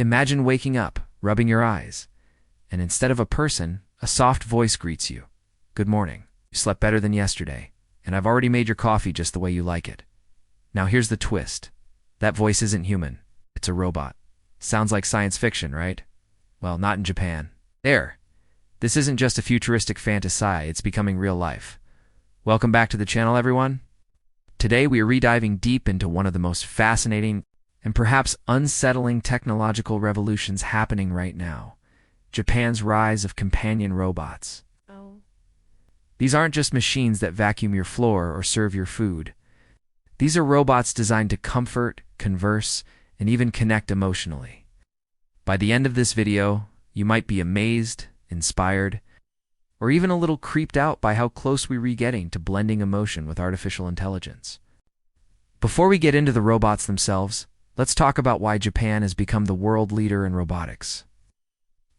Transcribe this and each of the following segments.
Imagine waking up, rubbing your eyes, and instead of a person, a soft voice greets you. Good morning. You slept better than yesterday, and I've already made your coffee just the way you like it. Now here's the twist. That voice isn't human. It's a robot. Sounds like science fiction, right? Well, not in Japan. This isn't just a futuristic fantasy, it's becoming real life. Welcome back to the channel, everyone. Today we are rediving deep into one of the most fascinating and perhaps unsettling technological revolutions happening right now. Japan's rise of companion robots. These aren't just machines that vacuum your floor or serve your food. These are robots designed to comfort, converse, and even connect emotionally. By the end of this video, you might be amazed, inspired, or even a little creeped out by how close we're getting to blending emotion with artificial intelligence. Before we get into the robots themselves, let's talk about why Japan has become the world leader in robotics.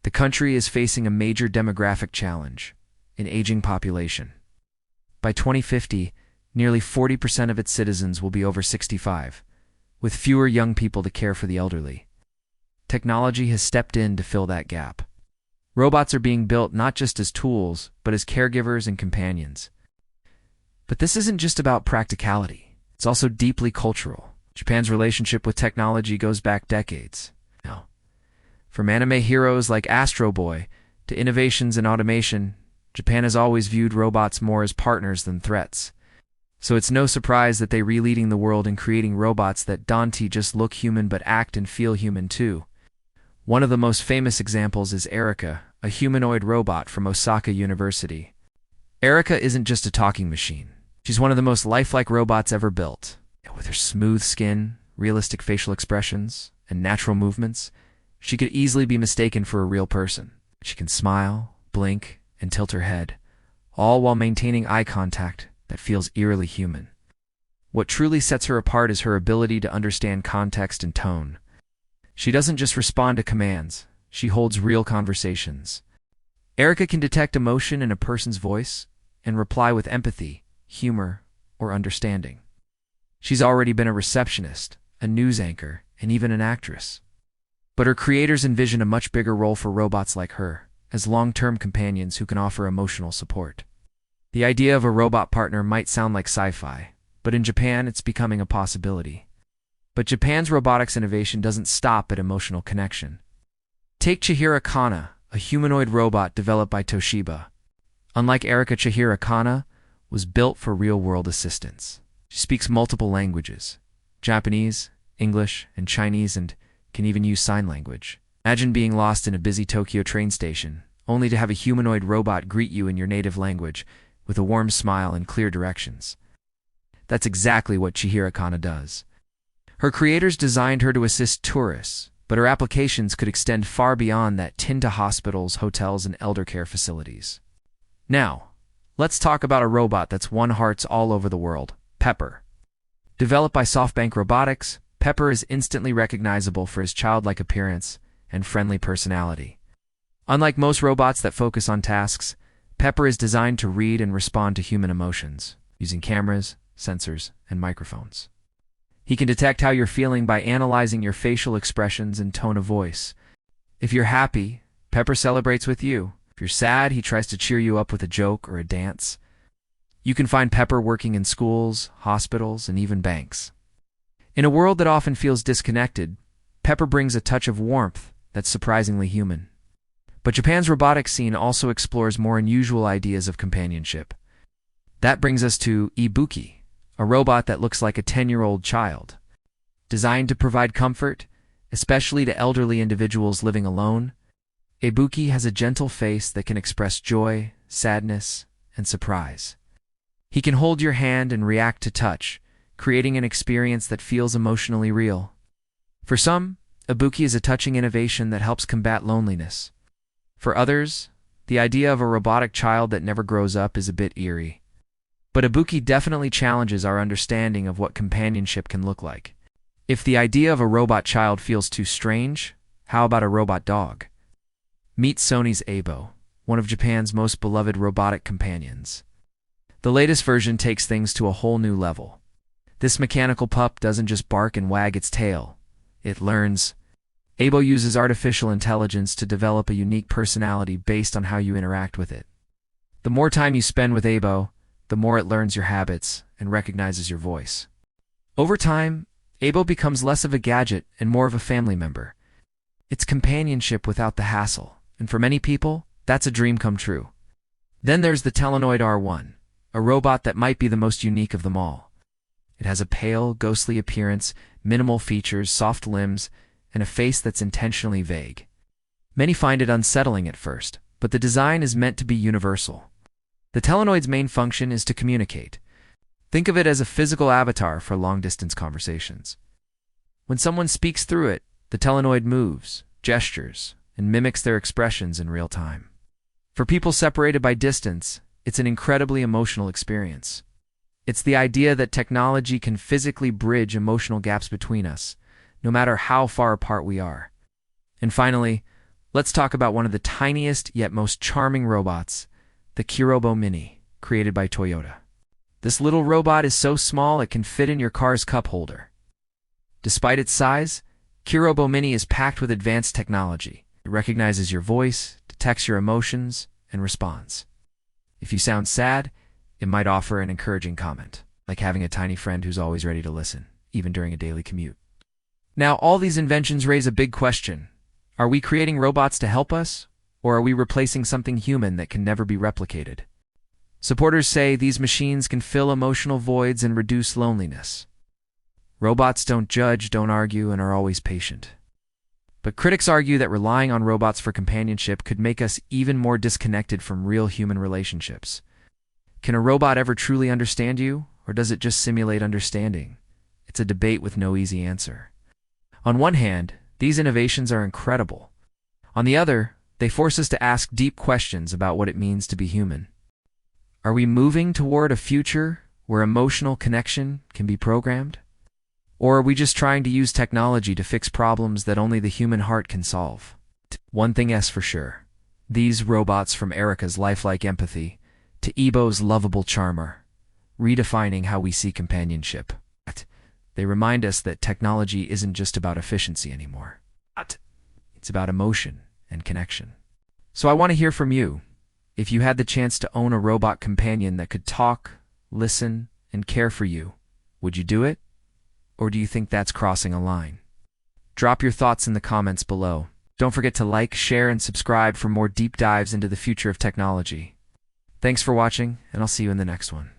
The country is facing a major demographic challenge: an aging population. By 2050, nearly 40% of its citizens will be over 65, with fewer young people to care for the elderly. Technology has stepped in to fill that gap. Robots are being built not just as tools, but as caregivers and companions. But this isn't just about practicality. It's also deeply cultural. Japan's relationship with technology goes back decades. Now, from anime heroes like Astro Boy to innovations in automation, Japan has always viewed robots more as partners than threats. So it's no surprise that they're leading the world in creating robots that don't just look human but act and feel human too. One of the most famous examples is Erica, a humanoid robot from Osaka University. Erica isn't just a talking machine. She's one of the most lifelike robots ever built. With her smooth skin, realistic facial expressions, and natural movements, she could easily be mistaken for a real person. She can smile, blink, and tilt her head, all while maintaining eye contact that feels eerily human. What truly sets her apart is her ability to understand context and tone. She doesn't just respond to commands, she holds real conversations. Erica can detect emotion in a person's voice and reply with empathy, humor, or understanding. She's already been a receptionist, a news anchor, and even an actress. But her creators envision a much bigger role for robots like her, as long-term companions who can offer emotional support. The idea of a robot partner might sound like sci-fi, but in Japan it's becoming a possibility. But Japan's robotics innovation doesn't stop at emotional connection. Take Chihiro Kana, a humanoid robot developed by Toshiba. Unlike Erica, Chihiro Kana was built for real-world assistance. She speaks multiple languages: Japanese, English, and Chinese, and can even use sign language. Imagine being lost in a busy Tokyo train station, only to have a humanoid robot greet you in your native language with a warm smile and clear directions. That's exactly what Chihiro Kana does. Her creators designed her to assist tourists, but her applications could extend far beyond that into hospitals, hotels, and elder care facilities. Now, let's talk about a robot that's won hearts all over the world: Pepper. Developed by SoftBank Robotics, Pepper is instantly recognizable for his childlike appearance and friendly personality. Unlike most robots that focus on tasks, Pepper is designed to read and respond to human emotions, using cameras, sensors, and microphones. He can detect how you're feeling by analyzing your facial expressions and tone of voice. If you're happy, Pepper celebrates with you. If you're sad, he tries to cheer you up with a joke or a dance. You can find Pepper working in schools, hospitals, and even banks. In a world that often feels disconnected, Pepper brings a touch of warmth that's surprisingly human. But Japan's robotics scene also explores more unusual ideas of companionship. That brings us to Ibuki, a robot that looks like a 10-year-old child. Designed to provide comfort, especially to elderly individuals living alone, Ibuki has a gentle face that can express joy, sadness, and surprise. He can hold your hand and react to touch, creating an experience that feels emotionally real. For some, Ibuki is a touching innovation that helps combat loneliness. For others, the idea of a robotic child that never grows up is a bit eerie. But Ibuki definitely challenges our understanding of what companionship can look like. If the idea of a robot child feels too strange, how about a robot dog? Meet Sony's Abo, one of Japan's most beloved robotic companions. The latest version takes things to a whole new level. This mechanical pup doesn't just bark and wag its tail. It learns. Abo uses artificial intelligence to develop a unique personality based on how you interact with it. The more time you spend with Abo, the more it learns your habits and recognizes your voice. Over time, Abo becomes less of a gadget and more of a family member. It's companionship without the hassle, and for many people, that's a dream come true. Then there's the Humanoid R1, a robot that might be the most unique of them all. It has a pale, ghostly appearance, minimal features, soft limbs, and a face that's intentionally vague. Many find it unsettling at first, but the design is meant to be universal. The Telenoid's main function is to communicate. Think of it as a physical avatar for long-distance conversations. When someone speaks through it, the Telenoid moves, gestures, and mimics their expressions in real time. For people separated by distance, it's an incredibly emotional experience. It's the idea that technology can physically bridge emotional gaps between us, no matter how far apart we are. And finally, let's talk about one of the tiniest yet most charming robots, the Kirobo Mini, created by Toyota. This little robot is so small it can fit in your car's cup holder. Despite its size, Kirobo Mini is packed with advanced technology. It recognizes your voice, detects your emotions, and responds. If you sound sad, it might offer an encouraging comment, like having a tiny friend who's always ready to listen, even during a daily commute. Now, all these inventions raise a big question. Are we creating robots to help us, or are we replacing something human that can never be replicated? Supporters say these machines can fill emotional voids and reduce loneliness. Robots don't judge, don't argue, and are always patient. But critics argue that relying on robots for companionship could make us even more disconnected from real human relationships. Can a robot ever truly understand you, or does it just simulate understanding? It's a debate with no easy answer. On one hand, these innovations are incredible. On the other, they force us to ask deep questions about what it means to be human. Are we moving toward a future where emotional connection can be programmed? Or are we just trying to use technology to fix problems that only the human heart can solve? One thing is for sure. These robots, from Erica's lifelike empathy to Ebo's lovable charmer, redefining how we see companionship. They remind us that technology isn't just about efficiency anymore. It's about emotion and connection. So I want to hear from you. If you had the chance to own a robot companion that could talk, listen, and care for you, would you do it? Or do you think that's crossing a line? Drop your thoughts in the comments below. Don't forget to like, share, and subscribe for more deep dives into the future of technology. Thanks for watching, and I'll see you in the next one.